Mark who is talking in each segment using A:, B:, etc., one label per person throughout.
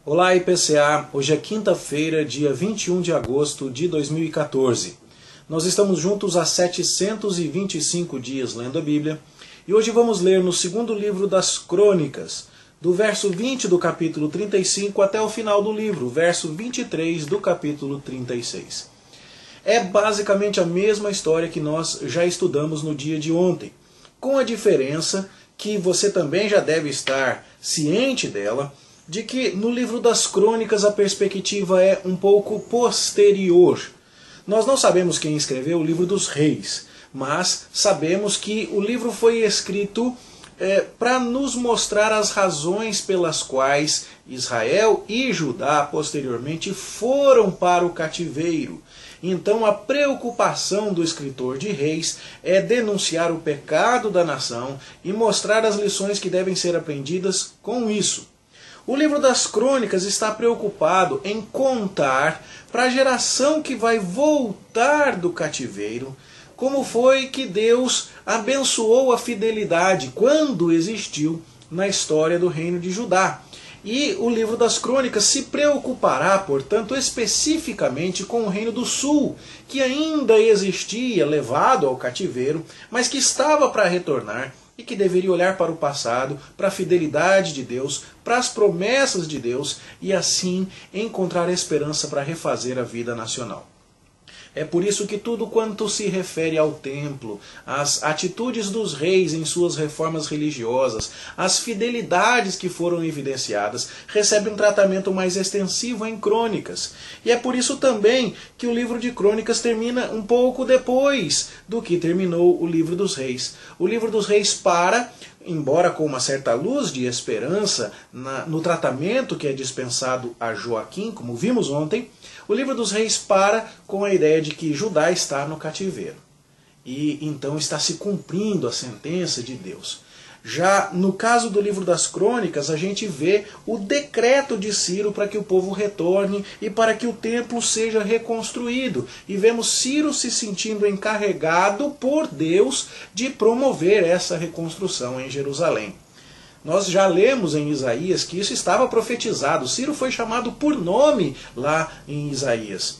A: Olá IPCA, hoje é quinta-feira, dia 21 de agosto de 2014. Nós estamos juntos há 725 dias lendo a Bíblia e hoje vamos ler no segundo livro das Crônicas, do verso 20 do capítulo 35 até o final do livro, verso 23 do capítulo 36. É basicamente a mesma história que nós já estudamos no dia de ontem, com a diferença que você também já deve estar ciente dela, de que no livro das Crônicas a perspectiva é um pouco posterior. Nós não sabemos quem escreveu o livro dos Reis, mas sabemos que o livro foi escrito para nos mostrar as razões pelas quais Israel e Judá posteriormente foram para o cativeiro. Então a preocupação do escritor de Reis é denunciar o pecado da nação e mostrar as lições que devem ser aprendidas com isso. O livro das Crônicas está preocupado em contar para a geração que vai voltar do cativeiro como foi que Deus abençoou a fidelidade quando existiu na história do reino de Judá. E o livro das Crônicas se preocupará, portanto, especificamente com o reino do sul, que ainda existia, levado ao cativeiro, mas que estava para retornar e que deveria olhar para o passado, para a fidelidade de Deus, para as promessas de Deus e assim encontrar esperança para refazer a vida nacional. É por isso que tudo quanto se refere ao templo, às atitudes dos reis em suas reformas religiosas, às fidelidades que foram evidenciadas, recebe um tratamento mais extensivo em Crônicas. E é por isso também que o livro de Crônicas termina um pouco depois do que terminou o livro dos Reis. O livro dos Reis para, embora com uma certa luz de esperança no tratamento que é dispensado a Joaquim, como vimos ontem, o livro dos Reis para com a ideia de que Judá está no cativeiro. E então está se cumprindo a sentença de Deus. Já no caso do livro das Crônicas, a gente vê o decreto de Ciro para que o povo retorne e para que o templo seja reconstruído. E vemos Ciro se sentindo encarregado por Deus de promover essa reconstrução em Jerusalém. Nós já lemos em Isaías que isso estava profetizado. Ciro foi chamado por nome lá em Isaías.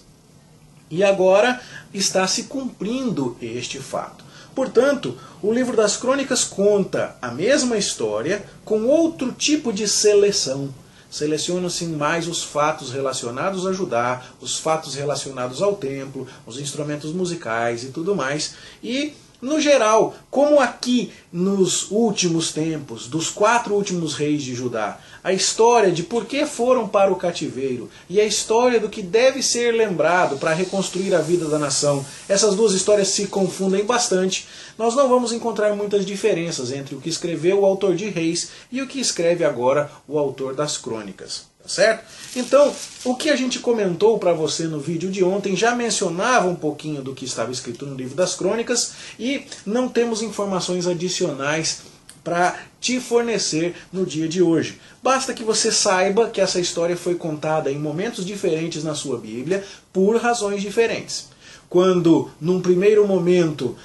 A: E agora está se cumprindo este fato. Portanto, o livro das Crônicas conta a mesma história com outro tipo de seleção. Selecionam-se mais os fatos relacionados a Judá, os fatos relacionados ao templo, os instrumentos musicais e tudo mais. E no geral, como aqui nos últimos tempos, dos 4 últimos reis de Judá, a história de por que foram para o cativeiro e a história do que deve ser lembrado para reconstruir a vida da nação, essas duas histórias se confundem bastante. Nós não vamos encontrar muitas diferenças entre o que escreveu o autor de Reis e o que escreve agora o autor das Crônicas. Certo? Então, o que a gente comentou para você no vídeo de ontem já mencionava um pouquinho do que estava escrito no livro das Crônicas e não temos informações adicionais para te fornecer no dia de hoje. Basta que você saiba que essa história foi contada em momentos diferentes na sua Bíblia por razões diferentes. Quando, num primeiro momento,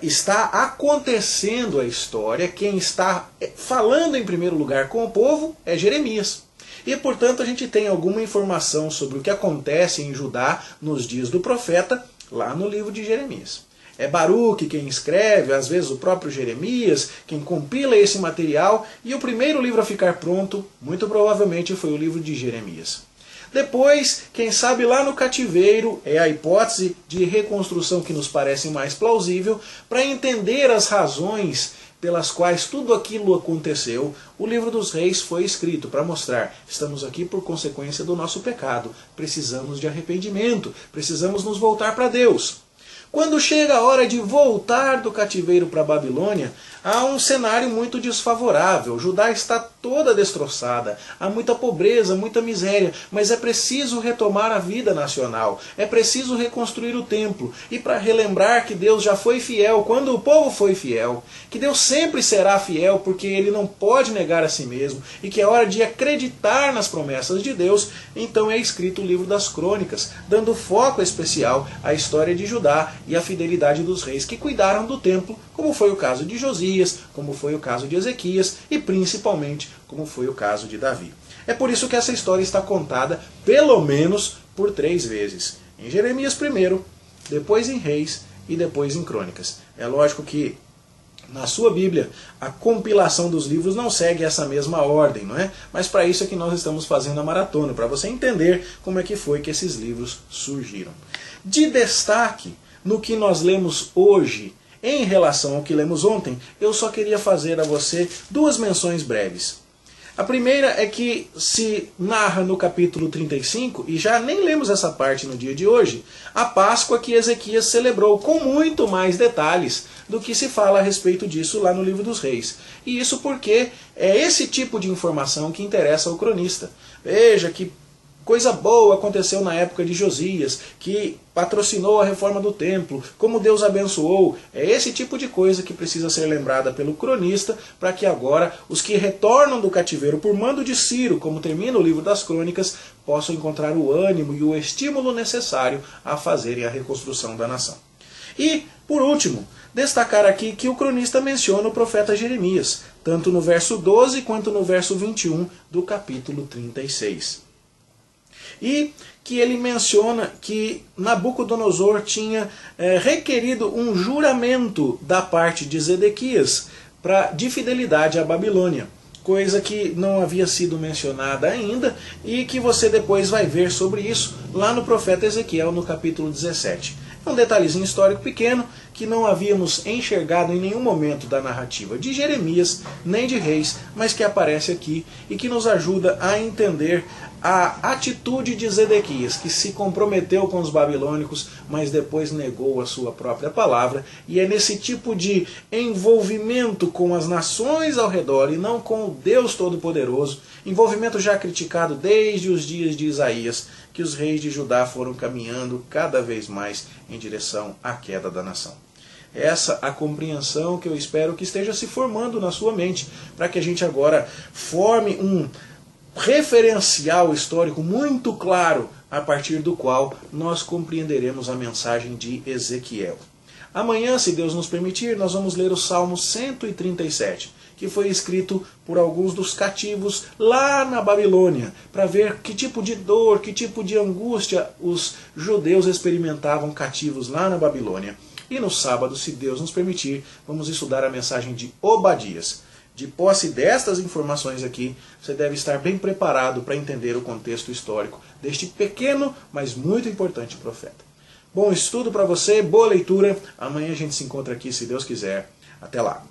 A: está acontecendo a história, quem está falando em primeiro lugar com o povo é Jeremias. E, portanto, a gente tem alguma informação sobre o que acontece em Judá nos dias do profeta, lá no livro de Jeremias. É Baruque quem escreve, às vezes o próprio Jeremias, quem compila esse material, e o primeiro livro a ficar pronto, muito provavelmente, foi o livro de Jeremias. Depois, quem sabe lá no cativeiro, é a hipótese de reconstrução que nos parece mais plausível, para entender as razões pelas quais tudo aquilo aconteceu, o livro dos Reis foi escrito para mostrar: estamos aqui por consequência do nosso pecado, precisamos de arrependimento, precisamos nos voltar para Deus. Quando chega a hora de voltar do cativeiro para a Babilônia, há um cenário muito desfavorável. Judá está toda destroçada, há muita pobreza, muita miséria, mas é preciso retomar a vida nacional, é preciso reconstruir o templo. E para relembrar que Deus já foi fiel quando o povo foi fiel, que Deus sempre será fiel porque Ele não pode negar a si mesmo, e que é hora de acreditar nas promessas de Deus, então é escrito o livro das Crônicas, dando foco especial à história de Judá e a fidelidade dos reis que cuidaram do templo, como foi o caso de Josias, como foi o caso de Ezequias e principalmente como foi o caso de Davi. É por isso que essa história está contada pelo menos por 3 vezes. Em Jeremias primeiro, depois em Reis e depois em Crônicas. É lógico que na sua Bíblia, a compilação dos livros não segue essa mesma ordem, não é? Mas para isso é que nós estamos fazendo a maratona, para você entender como é que foi que esses livros surgiram. De destaque no que nós lemos hoje, em relação ao que lemos ontem, eu só queria fazer a você 2 menções breves. A primeira é que se narra no capítulo 35, e já nem lemos essa parte no dia de hoje, a Páscoa que Ezequias celebrou com muito mais detalhes do que se fala a respeito disso lá no livro dos Reis. E isso porque é esse tipo de informação que interessa ao cronista. Veja que coisa boa aconteceu na época de Josias, que patrocinou a reforma do templo, como Deus abençoou. É esse tipo de coisa que precisa ser lembrada pelo cronista, para que agora os que retornam do cativeiro por mando de Ciro, como termina o livro das Crônicas, possam encontrar o ânimo e o estímulo necessário a fazerem a reconstrução da nação. E, por último, destacar aqui que o cronista menciona o profeta Jeremias, tanto no verso 12 quanto no verso 21 do capítulo 36. E que ele menciona que Nabucodonosor tinha requerido um juramento da parte de Zedequias de fidelidade à Babilônia, coisa que não havia sido mencionada ainda e que você depois vai ver sobre isso lá no profeta Ezequiel no capítulo 17. É um detalhezinho histórico pequeno que não havíamos enxergado em nenhum momento da narrativa de Jeremias nem de Reis, mas que aparece aqui e que nos ajuda a entender a atitude de Zedequias, que se comprometeu com os babilônicos, mas depois negou a sua própria palavra. E é nesse tipo de envolvimento com as nações ao redor e não com o Deus Todo-Poderoso, envolvimento já criticado desde os dias de Isaías, que os reis de Judá foram caminhando cada vez mais em direção à queda da nação. Essa a compreensão que eu espero que esteja se formando na sua mente, para que a gente agora forme um referencial histórico muito claro, a partir do qual nós compreenderemos a mensagem de Ezequiel. Amanhã, se Deus nos permitir, nós vamos ler o Salmo 137, que foi escrito por alguns dos cativos lá na Babilônia, para ver que tipo de dor, que tipo de angústia os judeus experimentavam cativos lá na Babilônia. E no sábado, se Deus nos permitir, vamos estudar a mensagem de Obadias. De posse destas informações aqui, você deve estar bem preparado para entender o contexto histórico deste pequeno, mas muito importante profeta. Bom estudo para você, boa leitura. Amanhã a gente se encontra aqui, se Deus quiser. Até lá.